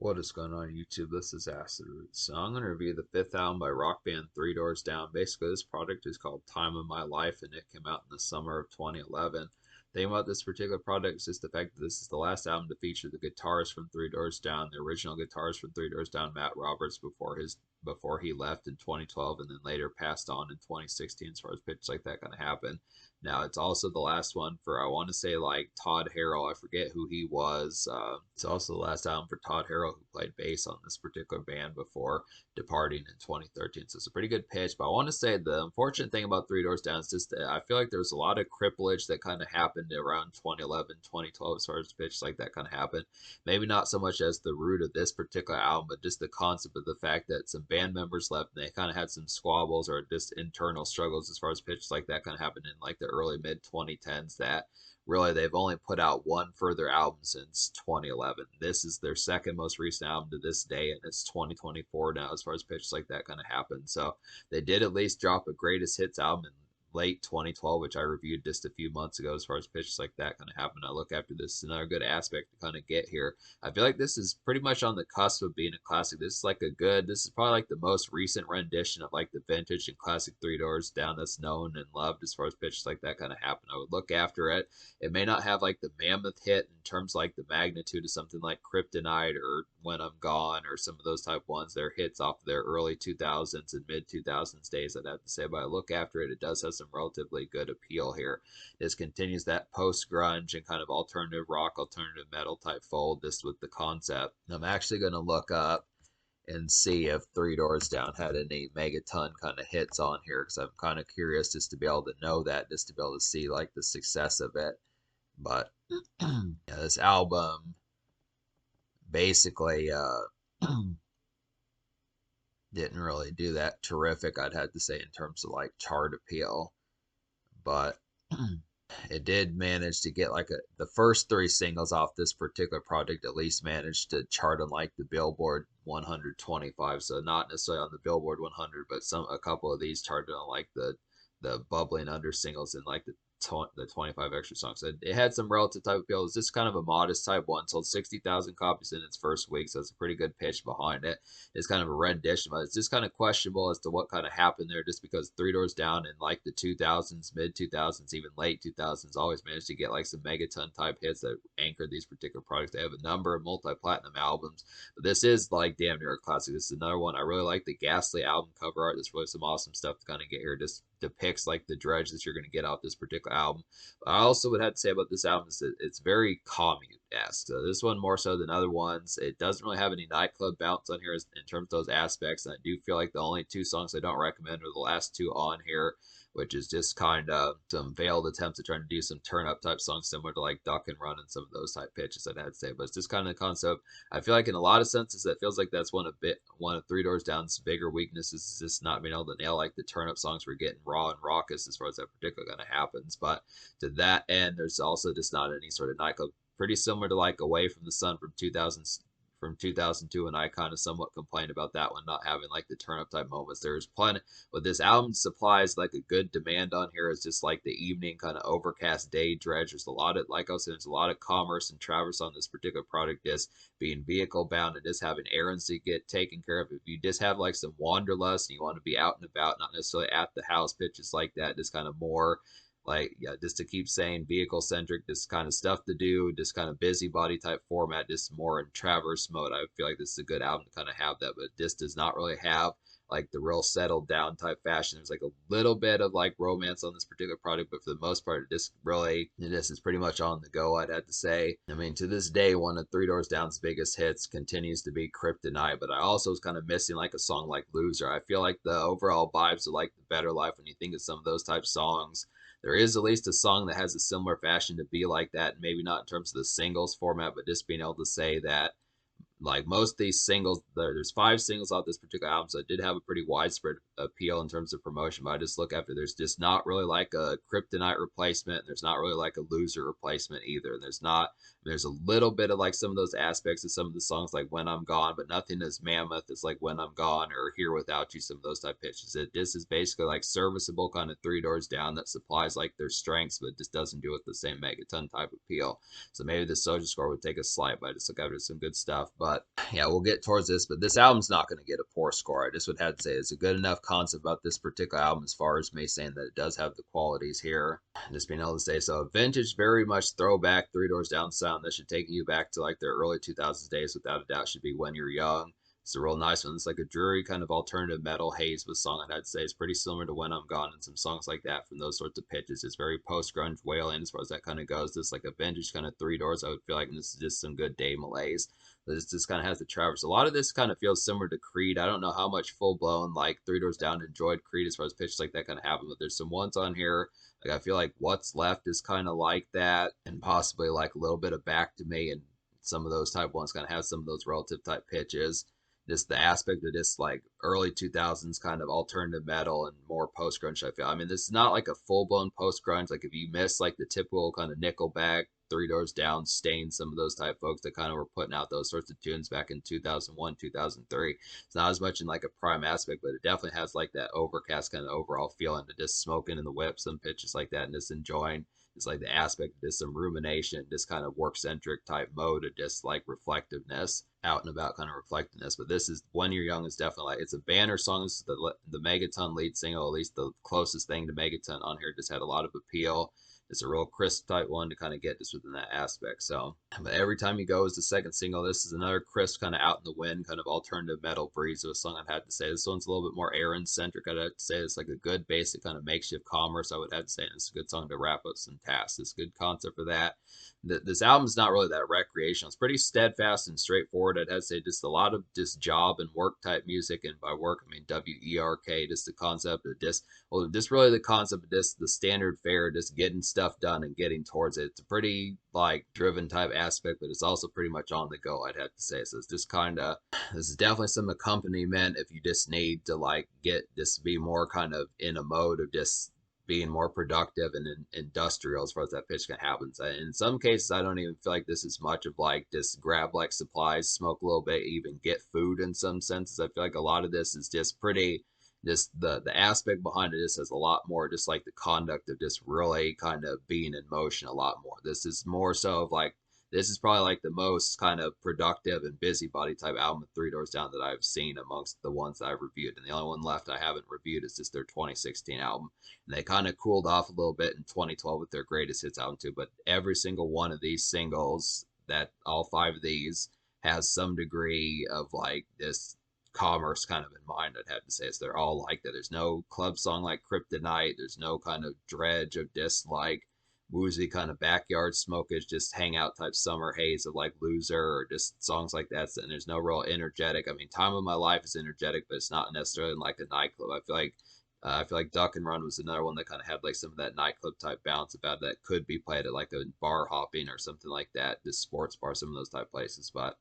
What is going on YouTube? This is Acid Roots. So I'm going to review the fifth album by rock band Three Doors Down. Basically, this project is called Time of My Life, and it came out in the summer of 2011. The thing about this particular project is just the fact that this is the last album to feature the guitarist from Three Doors Down, the original guitarist from Three Doors Down, Matt Roberts, before he left in 2012, and then later passed on in 2016. As far as pitches like that kind of happen. Now it's also the last one for I want to say like Todd Harrell. I forget who he was. It's also the last album for Todd Harrell, who played bass on this particular band before departing in 2013. So it's a pretty good pitch. But I want to say the unfortunate thing about Three Doors Down is just that I feel like there's a lot of cripplage that kind of happened around 2011, 2012 as far as pitch like that kind of happened. Maybe not so much as the root of this particular album, but just the concept of the fact that some band members left and they kind of had some squabbles or just internal struggles as far as pitches like that kind of happened in like the early mid 2010s that really they've only put out one further album since 2011. This is their second most recent album to this day, and it's 2024 now as far as pitches like that kind of happened. So they did at least drop a greatest hits album in late 2012, which I reviewed just a few months ago as far as pitches like that kind of happen. I look after this, another good aspect to kind of get here. I feel like this is pretty much on the cusp of being a classic. This is like this is probably like the most recent rendition of like the vintage and classic Three Doors Down that's known and loved as far as pitches like that kind of happen. I would look after it. It may not have like the mammoth hit in terms of like the magnitude of something like Kryptonite or When I'm Gone or some of those type ones. They're hits off of their early 2000s and mid 2000s days, I'd have to say. But I look after it. It does have some relatively good appeal here. This continues that post grunge and kind of alternative rock, alternative metal type fold, just with the concept. I'm actually going to look up and see if Three Doors Down had any megaton kind of hits on here because I'm kind of curious just to be able to know that, just to be able to see like the success of it. But yeah, this album basically didn't really do that terrific, I'd have to say, in terms of like chart appeal. But it did manage to get like the first three singles off this particular project at least managed to chart on like the Billboard 125. So not necessarily on the Billboard 100, but a couple of these charted on like the bubbling under singles and like the 25 extra songs. So it had some relative type appeal. It's just kind of a modest type one. Sold 60,000 copies in its first week, so it's a pretty good pitch behind it. It's kind of a rendition, but it's just kind of questionable as to what kind of happened there. Just because Three Doors Down in like the 2000s, mid 2000s, even late 2000s, always managed to get like some megaton type hits that anchored these particular products. They have a number of multi-platinum albums, but this is like damn near a classic. This is another one. I really like the Ghastly album cover art. There's really some awesome stuff to kind of get here. Just depicts like the dredge that you're going to get off this particular album. But I also would have to say about this album is that it's very commute-esque. So this one more so than other ones. It doesn't really have any nightclub bounce on here in terms of those aspects. And I do feel like the only two songs I don't recommend are the last two on here, which is just kind of some veiled attempts at trying to do some turn up type songs similar to like Duck and Run and some of those type pitches I'd have to say. But it's just kind of the concept. I feel like in a lot of senses that feels like that's one of Three Doors Down's bigger weaknesses is just not being able to nail like the turn up songs we're getting raw and raucous as far as that particular kind of happens. But to that end, there's also just not any sort of nightclub. Pretty similar to like Away from the Sun from 2002, and I kind of somewhat complained about that one not having like the turn up type moments. There's plenty, but this album supplies like a good demand on here. It's just like the evening kind of overcast day dredge. There's a lot of, like I was saying, there's a lot of commerce and traverse on this particular product, just being vehicle bound and just having errands to get taken care of. If you just have like some wanderlust and you want to be out and about, not necessarily at the house, pitches like that, just kind of more like, yeah, just to keep saying vehicle centric, just kind of stuff to do, just kind of busybody type format, just more in traverse mode. I feel like this is a good album to kind of have that, but this does not really have like the real settled down type fashion. There's like a little bit of like romance on this particular product, but for the most part, this is pretty much on the go, I'd have to say. I mean, to this day, one of Three Doors Down's biggest hits continues to be Kryptonite, but I also was kind of missing like a song like Loser. I feel like the overall vibes of like The Better Life, when you think of some of those type songs, there is at least a song that has a similar fashion to be like that. Maybe not in terms of the singles format, but just being able to say that like most of these singles, there's five singles off this particular album, so it did have a pretty widespread appeal in terms of promotion, but I just look after there's just not really like a kryptonite replacement. There's not really like a loser replacement either. There's a little bit of like some of those aspects of some of the songs like When I'm Gone, but nothing as mammoth as like When I'm Gone or Here Without You, some of those type pitches. It just is basically like serviceable kind of Three Doors Down that supplies like their strengths, but just doesn't do it the same megaton type appeal. So maybe the social score would take a slight, but I just look after some good stuff. But yeah, we'll get towards this, but this album's not going to get a poor score. I just would have to say it's a good enough concept about this particular album as far as me saying that it does have the qualities here. Just being able to say so. Vintage, very much throwback Three Doors Down sound that should take you back to like their early 2000s days without a doubt. Should be When You're Young. It's a real nice one. It's like a dreary kind of alternative metal haze with song, and I'd say it's pretty similar to When I'm Gone and some songs like that from those sorts of pitches. It's very post-grunge wailing as far as that kind of goes. This like a vintage kind of Three Doors, I would feel like, and this is just some good Dave Malaise. This just kind of has the traverse. A lot of this kind of feels similar to Creed. I don't know how much full-blown like Three Doors Down enjoyed Creed as far as pitches like that kind of happen, but there's some ones on here. Like I feel like What's Left is kind of like that, and possibly like a little bit of Back to Me, and some of those type ones kind of have some of those relative type pitches. Just the aspect of this like early 2000s kind of alternative metal and more post grunge. I feel. I mean, this is not like a full blown post grunge. Like if you miss like the typical kind of Nickelback, Three Doors Down, Stain, some of those type folks that kind of were putting out those sorts of tunes back in 2001, 2003. It's not as much in like a prime aspect, but it definitely has like that overcast kind of overall feeling to just smoking in the whip, some pitches like that, and just enjoying. It's like the aspect of just some rumination, this kind of work centric type mode of just like reflectiveness, out and about kind of reflectiveness. But this is When You're Young is definitely like, it's a banner song. It's the Megaton lead single, at least the closest thing to Megaton on here. Just had a lot of appeal. It's a real crisp type one to kind of get just within that aspect. So, but Every Time You Go is the second single. This is another crisp kind of out in the wind kind of alternative metal breeze of a song. I'd have to say this one's a little bit more Aaron centric. I'd have to say it's like a good basic kind of makeshift commerce. I would have to say and it's a good song to wrap up some tasks. It's a good concept for that. This album's not really that recreational. It's pretty steadfast and straightforward. I'd have to say just a lot of just job and work type music, and by work I mean WERK. Just the concept of just really the concept of just the standard fare, just getting stuff done and getting towards it. It's a pretty like driven type aspect, but it's also pretty much on the go. I'd have to say. So it's just kind of this is definitely some accompaniment if you just need to like get just be more kind of in a mode of just being more productive and industrial as far as that pitch can happen. So in some cases, I don't even feel like this is much of like just grab like supplies, smoke a little bit, even get food in some senses. I feel like a lot of this is just pretty, just the aspect behind it just has a lot more just like the conduct of just really kind of being in motion a lot more. This is more so of like this is probably like the most kind of productive and busybody type album of Three Doors Down that I've seen amongst the ones that I've reviewed. And the only one left I haven't reviewed is just their 2016 album. And they kind of cooled off a little bit in 2012 with their greatest hits album too. But every single one of these singles, that all five of these, has some degree of like this commerce kind of in mind. I'd have to say, so they're all like that. There's no club song like Kryptonite. There's no kind of dredge of dislike woozy kind of backyard smokish, just hangout type summer haze of like Loser or just songs like that. And there's no real energetic. I mean, Time of My Life is energetic, but it's not necessarily in like a nightclub. I feel like Duck and Run was another one that kind of had like some of that nightclub type bounce about it that could be played at like a bar hopping or something like that, just sports bar, some of those type places. But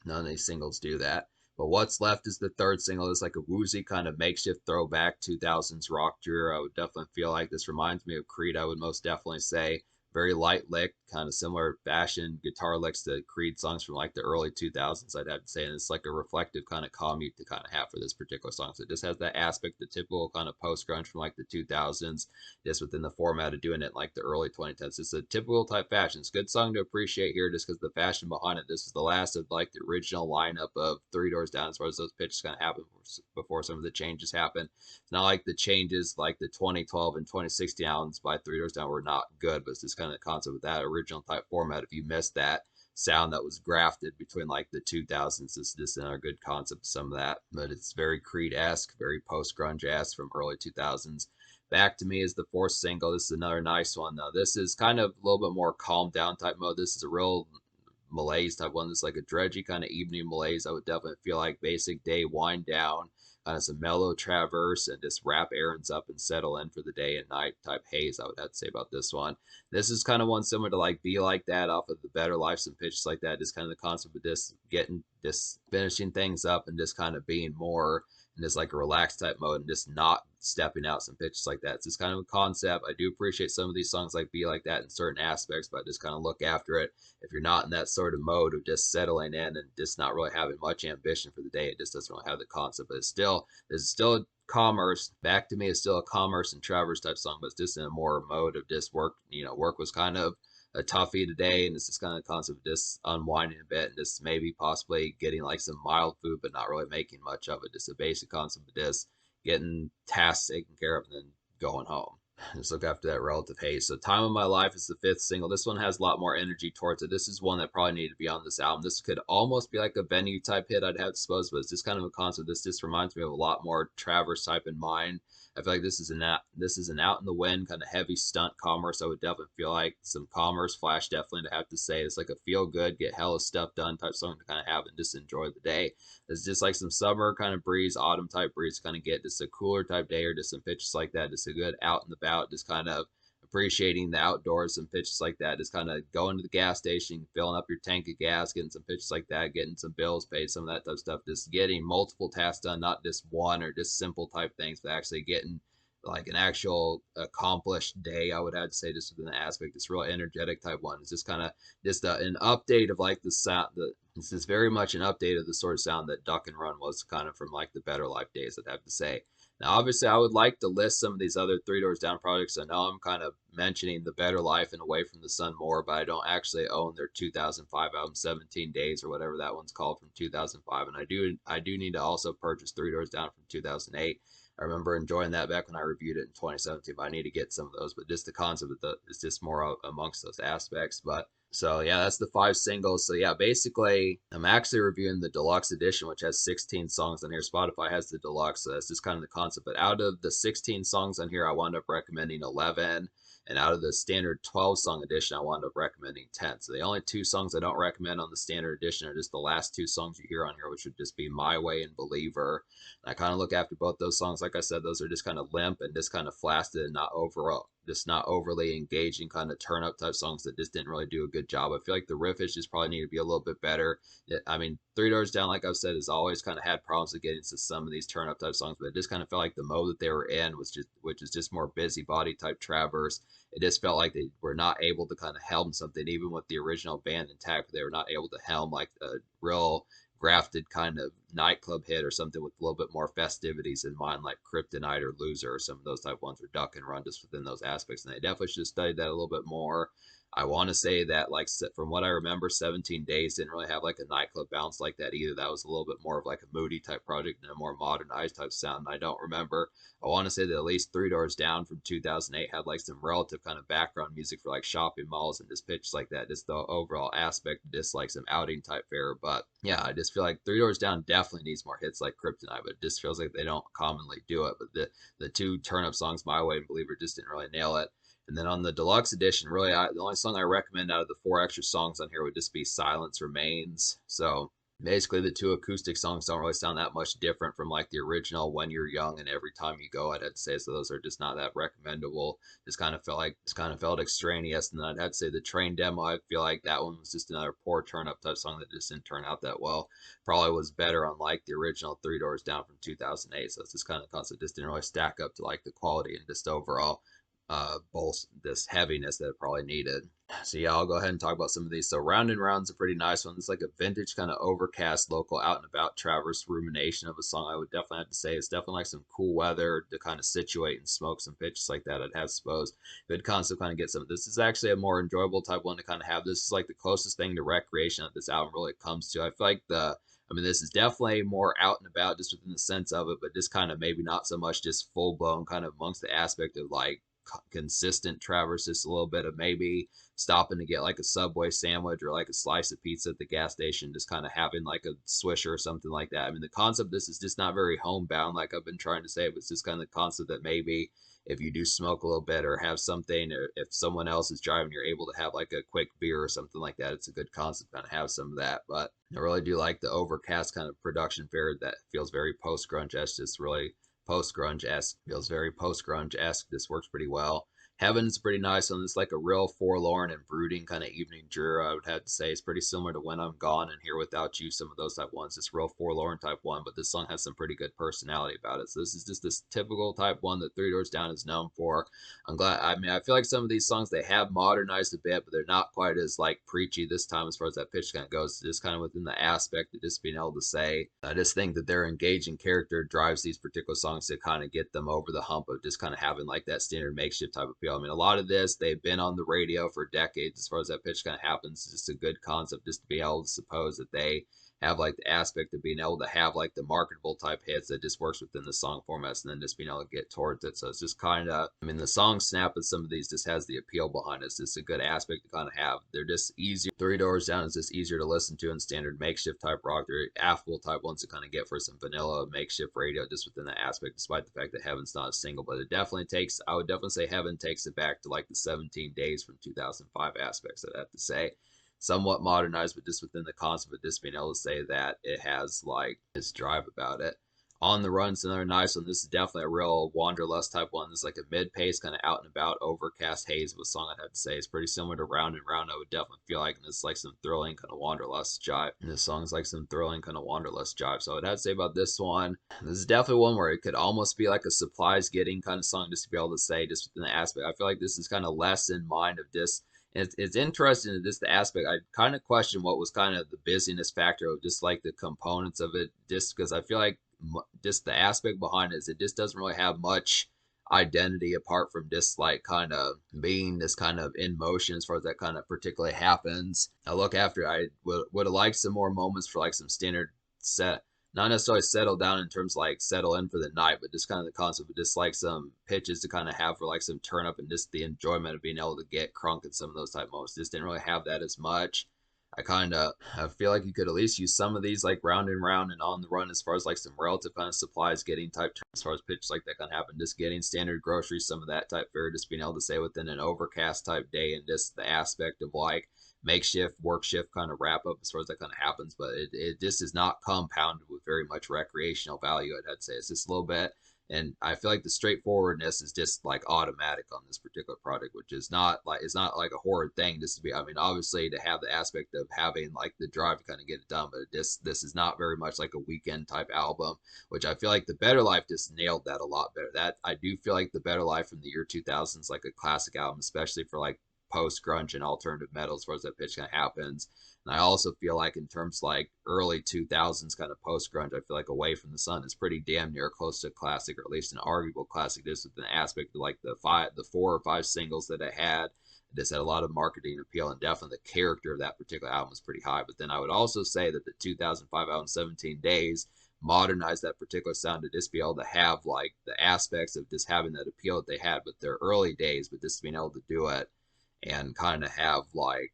none of these singles do that. But What's Left is the third single. It's like a woozy kind of makeshift throwback 2000s rock duo. I would definitely feel like this reminds me of Creed. I would most definitely say very light lick, kind of similar fashion guitar licks to Creed songs from like the early 2000s. I'd have to say, and it's like a reflective kind of commute to kind of have for this particular song. So it just has that aspect, the typical kind of post grunge from like the 2000s, just within the format of doing it like the early 2010s. It's a typical type fashion. It's a good song to appreciate here, just because the fashion behind it. This is the last of like the original lineup of Three Doors Down as far as those pitches kind of happen before some of the changes happen. It's not like the changes like the 2012 and 2016 albums by Three Doors Down were not good, but it's just kind of the concept with that original type format. If you missed that sound that was grafted between like the 2000s, this is just another good concept of some of that. But it's very Creed-esque, very post-grunge-esque from early 2000s. Back to Me is the fourth single. This is another nice one though. This is kind of a little bit more calm down type mode. This is a real malaise type one. This is like a dredgy kind of evening malaise. I would definitely feel like basic day wind down, kind of some mellow traverse, and just wrap errands up and settle in for the day and night type haze. I would have to say about this one. This is kind of one similar to like Be Like That off of the Better Life, some pitches like that. Just kind of the concept of just finishing things up and just kind of being more and just like a relaxed type mode and just not stepping out some pitches like that. It's just kind of a concept. I do appreciate some of these songs like Be Like That in certain aspects, but I just kind of look after it. If you're not in that sort of mode of just settling in and just not really having much ambition for the day, it just doesn't really have the concept. But there's still commerce. Back to Me is still a commerce and Travers type song, but it's just in a more mode of just work. Work was kind of a toughie today, and it's just kind of concept of just unwinding a bit and just maybe possibly getting like some mild food, but not really making much of it. Just a basic concept of just getting tasks taken care of and then going home. Just look after that relative haze. So Time of My Life is the fifth single. This one has a lot more energy towards it. This is one that probably needed to be on this album. This could almost be like a venue type hit, I'd have to suppose, but it's just kind of a concept. This just reminds me of a lot more Travers type in mind. I feel like this is an out in the wind kind of heavy stunt commerce. I would definitely feel like some commerce flash definitely to have to say. It's like a feel good, get hella stuff done type song to kind of have and just enjoy the day. It's just like some summer kind of breeze, autumn type breeze, kind of get just a cooler type day or just some pitches like that. Just a good out and about, just kind of appreciating the outdoors and pitches like that. Just kind of going to the gas station, filling up your tank of gas, getting some pitches like that, getting some bills paid, some of that type of stuff. Just getting multiple tasks done, not just one or just simple type things, but actually getting like an actual accomplished day. I would have to say just within the aspect, this real energetic type one. It's just kind of just an update of like the sound. This is very much an update of the sort of sound that Duck and Run was kind of from like the Better Life days, I'd have to say. Now, obviously, I would like to list some of these other Three Doors Down projects. I know I'm kind of mentioning the Better Life and Away from the Sun more, but I don't actually own their 2005 album, 17 Days or whatever that one's called from 2005. And I do need to also purchase Three Doors Down from 2008. I remember enjoying that back when I reviewed it in 2017. But I need to get some of those. But just the concept of it's just more amongst those aspects. But so yeah, that's the 5 singles. So yeah, basically, I'm actually reviewing the deluxe edition, which has 16 songs on here. Spotify has the deluxe, so that's just kind of the concept. But out of the 16 songs on here, I wound up recommending 11. And out of the standard 12 song edition, I wound up recommending 10. So the only 2 songs I don't recommend on the standard edition are just the last 2 songs you hear on here, which would just be My Way and Believer. And I kind of look after both those songs. Like I said, those are just kind of limp and just kind of flaccid and just not overly engaging kind of turn up type songs that just didn't really do a good job. I feel like the riffage just probably need to be a little bit better. I mean, Three Doors Down, like I've said, has always kind of had problems with getting to some of these turn up type songs, but it just kind of felt like the mode that they were in which is just more busybody type Travers. It just felt like they were not able to kind of helm something, even with the original band intact. They were not able to helm like a real grafted kind of nightclub hit or something with a little bit more festivities in mind, like Kryptonite or Loser or some of those type ones, or Duck and Run, just within those aspects. And they definitely should have studied that a little bit more. I want to say that, like, from what I remember, 17 Days didn't really have like a nightclub bounce like that either. That was a little bit more of like a moody type project and a more modernized type sound. And I don't remember. I want to say that at least Three Doors Down from 2008 had like some relative kind of background music for like shopping malls and just pitches like that. Just the overall aspect, just like some outing type fare. But yeah, I just feel like Three Doors Down definitely needs more hits like Kryptonite, but it just feels like they don't commonly do it. But the 2 turn up songs, My Way and Believer, just didn't really nail it. And then on the deluxe edition, really, the only song I recommend out of the 4 extra songs on here would just be Silence Remains. So basically, the 2 acoustic songs don't really sound that much different from like the original When You're Young and Every Time You Go, I'd have to say. So those are just not that recommendable. Just kind of felt extraneous. And then I'd have to say the Train demo, I feel like that one was just another poor turn up type song that just didn't turn out that well. Probably was better on like the original Three Doors Down from 2008. So it's just kind of concept, just didn't really stack up to like the quality and just overall both this heaviness that it probably needed. So yeah, I'll go ahead and talk about some of these. So Round and Round's a pretty nice one. It's like a vintage kind of overcast local out and about Travers rumination of a song. I would definitely have to say it's definitely like some cool weather to kind of situate and smoke some pitches like that. I'd have to suppose. Good concept, kind of get some. This is actually a more enjoyable type one to kind of have. This is like the closest thing to recreation that this album really comes to. I feel like this is definitely more out and about just within the sense of it, but just kind of maybe not so much just full blown kind of amongst the aspect of like consistent Travers, just a little bit of maybe stopping to get like a Subway sandwich or like a slice of pizza at the gas station, just kind of having like a Swisher or something like that. I mean, the concept of this is just not very homebound, like I've been trying to say, but it's just kind of the concept that maybe if you do smoke a little bit or have something, or if someone else is driving, you're able to have like a quick beer or something like that. It's a good concept to kind of have some of that. But I really do like the overcast kind of production fare that feels very post grunge esque, just really post grunge esque, feels very post grunge esque. This works pretty well. Heaven's pretty nice one. It's like a real forlorn and brooding kind of evening drear, I would have to say. It's pretty similar to When I'm Gone and Here Without You, some of those type ones. It's real forlorn type one, but this song has some pretty good personality about it. So this is just this typical type one that Three Doors Down is known for. I'm glad. I mean, I feel like some of these songs they have modernized a bit, but they're not quite as like preachy this time as far as that pitch kind of goes. It's just kind of within the aspect of just being able to say. I just think that their engaging character drives these particular songs to kind of get them over the hump of just kind of having like that standard makeshift type of feel. I mean, a lot of this they've been on the radio for decades as far as that pitch kind of happens. It's just a good concept just to be able to suppose that they have like the aspect of being able to have like the marketable type hits that just works within the song formats and then just being able to get towards it. So it's just kind of, I mean, the song snap of some of these just has the appeal behind it. It's just a good aspect to kind of have. They're just easier. Three Doors Down is just easier to listen to in standard makeshift type rock. They're affable type ones to kind of get for some vanilla makeshift radio just within that aspect, despite the fact that Heaven's not a single. But it definitely takes, I would definitely say Heaven takes it back to like the 17 Days from 2005 aspects, I'd have to say somewhat modernized, but just within the concept of just being able to say that it has like its drive about it. On the Run's another nice one. This is definitely a real Wanderlust type one. This is like a mid-pace, kind of out and about, overcast haze of a song, I'd have to say. It's pretty similar to Round and Round, I would definitely feel like. And it's like some thrilling kind of Wanderlust jive. And this song's like some thrilling kind of Wanderlust jive. So I'd have to say about this one, this is definitely one where it could almost be like a supplies getting kind of song just to be able to say just within the aspect. I feel like this is kind of less in mind of just it's interesting in this the aspect. I kind of question what was kind of the busyness factor of just like the components of it, just because I feel like just the aspect behind it is it just doesn't really have much identity apart from just like kind of being this kind of in motion as far as that kind of particularly happens. I look after I would have liked some more moments for like some standard set, not necessarily settle down in terms of like settle in for the night, but just kind of the concept of just like some pitches to kind of have for like some turn up and just the enjoyment of being able to get crunk in some of those type moments. Just didn't really have that as much. I feel like you could at least use some of these like Round and Round and On the Run as far as like some relative kind of supplies getting type as far as pitches like that kind of happen. Just getting standard groceries, some of that type fare, just being able to say within an overcast type day and just the aspect of like makeshift work shift kind of wrap up as far as that kind of happens. But it just is not compounded with very much recreational value, I'd say. It's just a little bit. And I feel like the straightforwardness is just like automatic on this particular project, which is not like it's not like a horrid thing just to be. I mean, obviously to have the aspect of having like the drive to kind of get it done, but this is not very much like a weekend type album, which I feel like the Better Life just nailed that a lot better. That I do feel like the Better Life from the year 2000 is like a classic album, especially for like post grunge and alternative metal as far as that pitch kind of happens. And I also feel like in terms like early 2000s kind of post grunge, I feel like Away from the Sun is pretty damn near close to a classic, or at least an arguable classic. Just with an aspect of like the 4 or 5 singles that it had. It just had a lot of marketing appeal, and definitely the character of that particular album was pretty high. But then I would also say that the 2005 album 17 Days modernized that particular sound to just be able to have like the aspects of just having that appeal that they had with their early days, but just being able to do it and kind of have like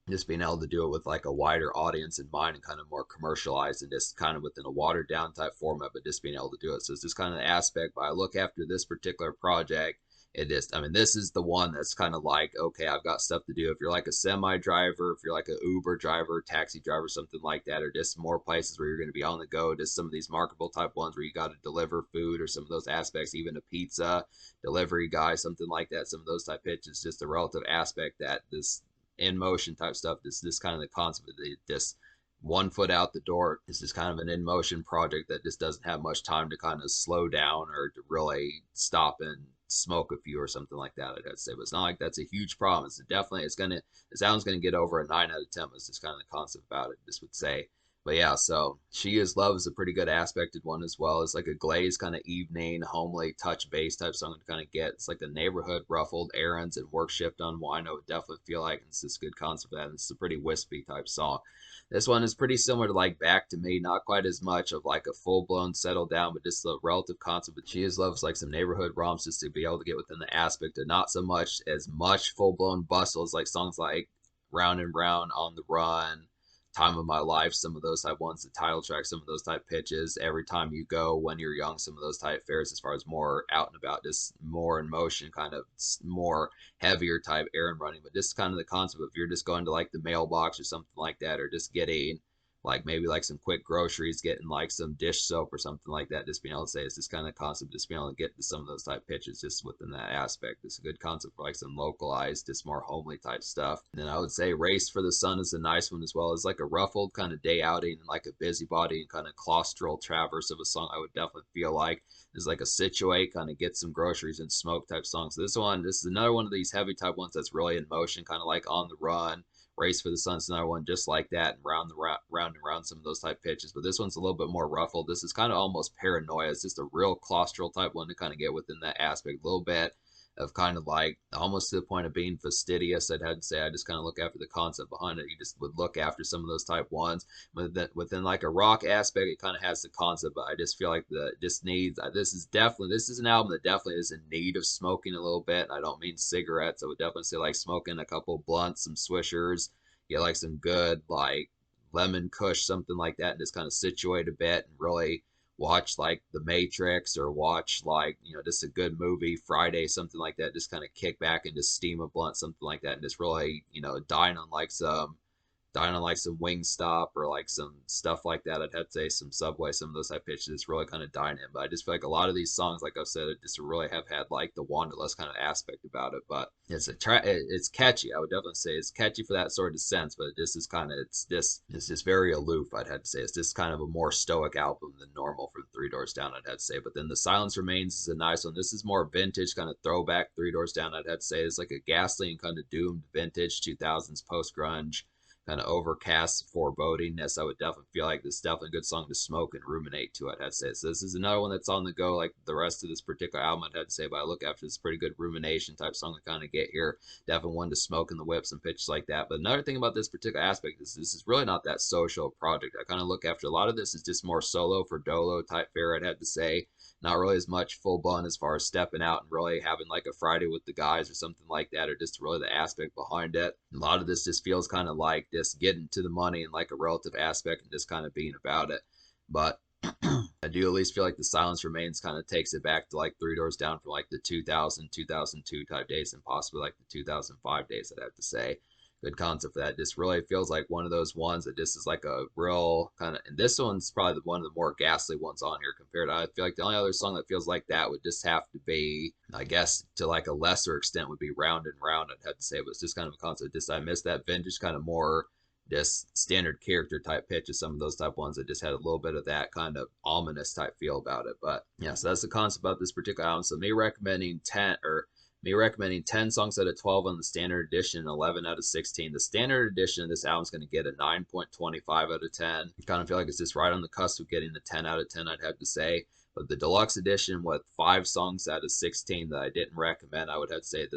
just being able to do it with like a wider audience in mind and kind of more commercialized and just kind of within a watered down type format, but just being able to do it. So it's just kind of the aspect. But I look after this particular project, it just, I mean, this is the one that's kind of like, okay, I've got stuff to do. If you're like a semi driver, if you're like an Uber driver, taxi driver, something like that, or just more places where you're going to be on the go, just some of these marketable type ones where you got to deliver food or some of those aspects, even a pizza delivery guy, something like that, some of those type pitches, just a relative aspect that this in motion type stuff, this kind of the concept of this one foot out the door. This is kind of an in motion project that just doesn't have much time to kind of slow down or to really stop and smoke a few or something like that. I'd say, but it's not like that's a huge problem. It's definitely the sound's gonna get over a 9 out of 10. It's just kind of the concept about it. Just would say. But yeah, so She Is Love is a pretty good aspected one as well. It's like a glazed kind of evening, homely touch bass type song to kind of get. It's like a neighborhood ruffled errands and work shift unwind. I would definitely feel like it's this good concept of that. It's a pretty wispy type song. This one is pretty similar to like Back to Me, not quite as much of like a full blown settle down, but just the relative concept. But She Is Love is like some neighborhood romps just to be able to get within the aspect of not so much as much full blown bustle as like songs like Round and Round, On the Run, Time of My Life, some of those type ones, the title track, some of those type pitches, Every Time You Go, When You're Young, some of those type fares as far as more out and about, just more in motion, kind of more heavier type errand running. But just kind of the concept of if you're just going to like the mailbox or something like that, or just getting like maybe like some quick groceries, getting like some dish soap or something like that. Just being able to say it's this kind of concept, just being able to get to some of those type pitches just within that aspect. It's a good concept for like some localized, just more homely type stuff. And then I would say Race for the Sun is a nice one as well. It's like a ruffled kind of day outing and like a busybody and kind of claustral traverse of a song. I would definitely feel like is like a situate, kind of get some groceries and smoke type song. So this is another one of these heavy type ones that's really in motion, kind of like On the Run. Race for the Sun's another one just like that, and round and round some of those type pitches. But this one's a little bit more ruffled. This is kind of almost paranoia. It's just a real claustral type one to kind of get within that aspect a little bit of kind of like almost to the point of being fastidious. I'd have to say I just kind of look after the concept behind it. You just would look after some of those type ones, but within like a rock aspect, it kind of has the concept. But I just feel like the just needs. This is an album that definitely is in need of smoking a little bit. I don't mean cigarettes. I would definitely say like smoking a couple blunts, some swishers, get like some good like lemon kush, something like that, and just kind of situate a bit and really watch like The Matrix or watch like, just a good movie, Friday, something like that. Just kind of kick back and just steam a blunt, something like that, and just really, dine on like some Wingstop or like some stuff like that. I'd have to say some Subway, some of those type pitches. It's really kind of dine in. But I just feel like a lot of these songs, like I've said, just really have had like the wanderlust kind of aspect about it. But it's catchy. I would definitely say it's catchy for that sort of sense. But this is kind of it's just very aloof. I'd have to say it's just kind of a more stoic album than normal for Three Doors Down. I'd have to say. But then The Silence Remains is a nice one. This is more vintage kind of throwback Three Doors Down. I'd have to say it's like a ghastly and kind of doomed vintage 2000s post grunge kind of overcast forebodingness. I would definitely feel like this is definitely a good song to smoke and ruminate to. I'd have to say. So this is another one that's on the go, like the rest of this particular album. I'd have to say, but I look after this pretty good rumination type song to kind of get here. Definitely one to smoke in the whips and pitches like that. But another thing about this particular aspect is this is really not that social project. I kind of look after a lot of this is just more solo for dolo type fare. I'd have to say. Not really as much full blown as far as stepping out and really having like a Friday with the guys or something like that, or just really the aspect behind it. A lot of this just feels kind of like just getting to the money and like a relative aspect and just kind of being about it. But I do at least feel like The Silence Remains kind of takes it back to like Three Doors Down from like the 2000, 2002 type days and possibly like the 2005 days, I'd have to say. Good concept for that. Just really feels like one of those ones that just is like a real kind of, and this one's probably one of the more ghastly ones on here compared to, I feel like the only other song that feels like that would just have to be, I guess, to like a lesser extent would be Round and Round, I'd have to say. But it's just kind of a concept. Just, I miss that vintage kind of more just standard character type pitch of some of those type ones that just had a little bit of that kind of ominous type feel about it. But yeah, so that's the concept about this particular album. So me recommending 10 songs out of 12 on the standard edition, 11 out of 16. The standard edition of this album is going to get a 9.25 out of 10. I kind of feel like it's just right on the cusp of getting the 10 out of 10, I'd have to say. But the deluxe edition with 5 songs out of 16 that I didn't recommend, I would have to say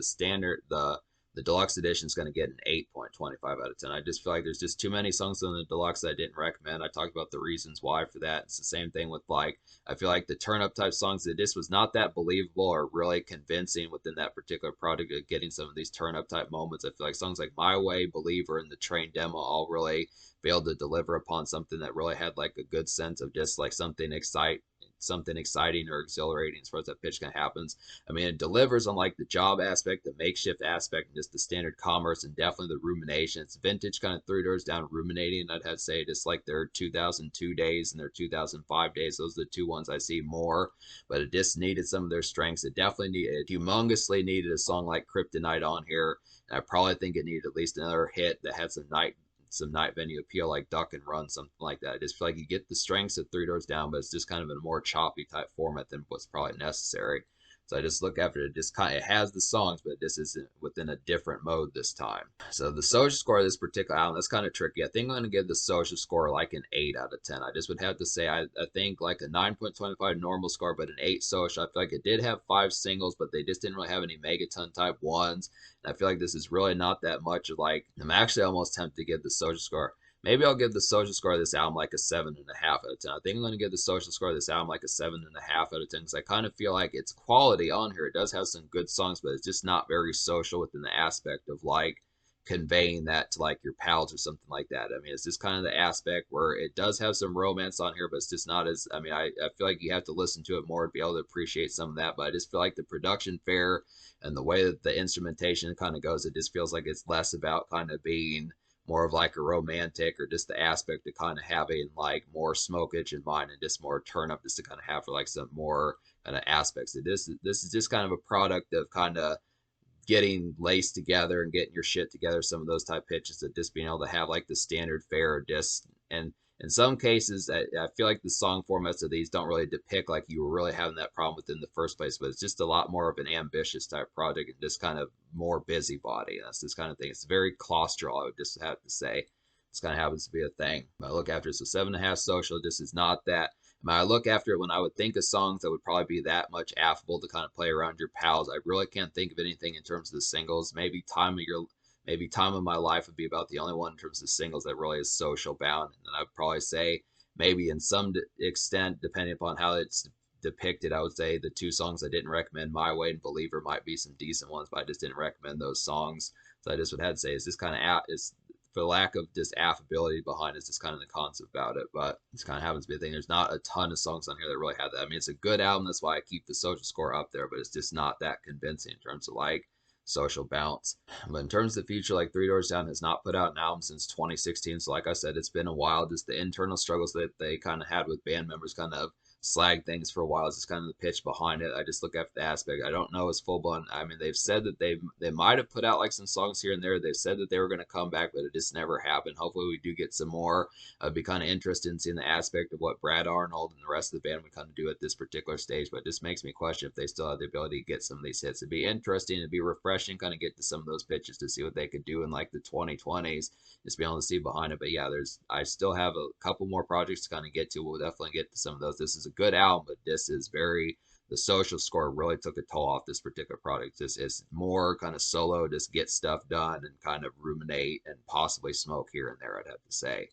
the deluxe edition is going to get an 8.25 out of 10. I just feel like there's just too many songs on the deluxe that I didn't recommend. I talked about the reasons why for that. It's the same thing with like, I feel like the turn up type songs that just was not that believable or really convincing within that particular project of getting some of these turn up type moments. I feel like songs like My Way, Believer, and the Train demo all really failed to deliver upon something that really had like a good sense of just like something exciting or exhilarating as far as that pitch kind of happens. I mean, it delivers on like the job aspect, the makeshift aspect, and just the standard commerce, and definitely the rumination. It's vintage kind of Three Doors Down ruminating. I'd have to say just like their 2002 days and their 2005 days. Those are the two ones I see more. But it just needed some of their strengths. It humongously needed a song like Kryptonite on here. And I probably think it needed at least another hit that had some night venue appeal like Duck and Run, something like that. I just feel like you get the strengths of Three Doors Down, but it's just kind of in a more choppy type format than what's probably necessary. So I just look after it. Just kind of, it has the songs, but this isn't within a different mode this time. So the social score of this particular album, that's kind of tricky. I think I'm going to give the social score like an 8 out of 10. I just would have to say I think like a 9.25 normal score, but an 8 social. I feel like it did have 5 singles, but they just didn't really have any megaton type ones. And I feel like this is really not that much of like, I'm actually almost tempted to give the social score. Maybe I'll give the social score of this album like a 7.5 out of 10. I think I'm going to give the social score of this album like a 7.5 out of 10 because I kind of feel like it's quality on here. It does have some good songs, but it's just not very social within the aspect of like conveying that to like your pals or something like that. I mean, it's just kind of the aspect where it does have some romance on here, but it's just not as, I mean, I feel like you have to listen to it more to be able to appreciate some of that. But I just feel like the production fare and the way that the instrumentation kind of goes, it just feels like it's less about kind of being more of like a romantic, or just the aspect of kind of having like more smokage in mind and just more turn up, just to kind of have for like some more kind of aspects of this is just kind of a product of kind of getting laced together and getting your shit together, some of those type pitches, of just being able to have like the standard fare disc. And in some cases, I feel like the song formats of these don't really depict like you were really having that problem within the first place, but it's just a lot more of an ambitious type project and just kind of more busybody. That's this kind of thing. It's very claustral, I would just have to say. This kind of happens to be a thing. I look after it, so 7.5 social. This is not that. I look after it when I would think of songs that would probably be that much affable to kind of play around your pals. I really can't think of anything in terms of the singles. Maybe time of my life would be about the only one in terms of singles that really is social bound. And I'd probably say maybe in some extent, depending upon how it's depicted, I would say the two songs I didn't recommend, My Way and Believer, might be some decent ones, but I just didn't recommend those songs. So I just would have to say it's just kind of is for the lack of just affability behind it, it's just kind of the concept about it. But it kind of happens to be a thing. There's not a ton of songs on here that really have that. I mean, it's a good album. That's why I keep the social score up there, but it's just not that convincing in terms of like social bounce. But in terms of the future, like Three Doors Down has not put out an album since 2016. So like I said, it's been a while. Just the internal struggles that they kind of had with band members kind of slag things for a while. Is just kind of the pitch behind it. I just look after the aspect. I don't know as full blown. I mean, they've said that they might have put out like some songs here and there. They've said that they were going to come back, but it just never happened. Hopefully, we do get some more. I'd be kind of interested in seeing the aspect of what Brad Arnold and the rest of the band would kind of do at this particular stage. But it just makes me question if they still have the ability to get some of these hits. It'd be interesting. It'd be refreshing, kind of get to some of those pitches to see what they could do in like the 2020s. Just be able to see behind it. But yeah, I still have a couple more projects to kind of get to. We'll definitely get to some of those. This is a good album, but this is very the social score really took a toll off this particular product. This is more kind of solo, just get stuff done and kind of ruminate and possibly smoke here and there, I'd have to say.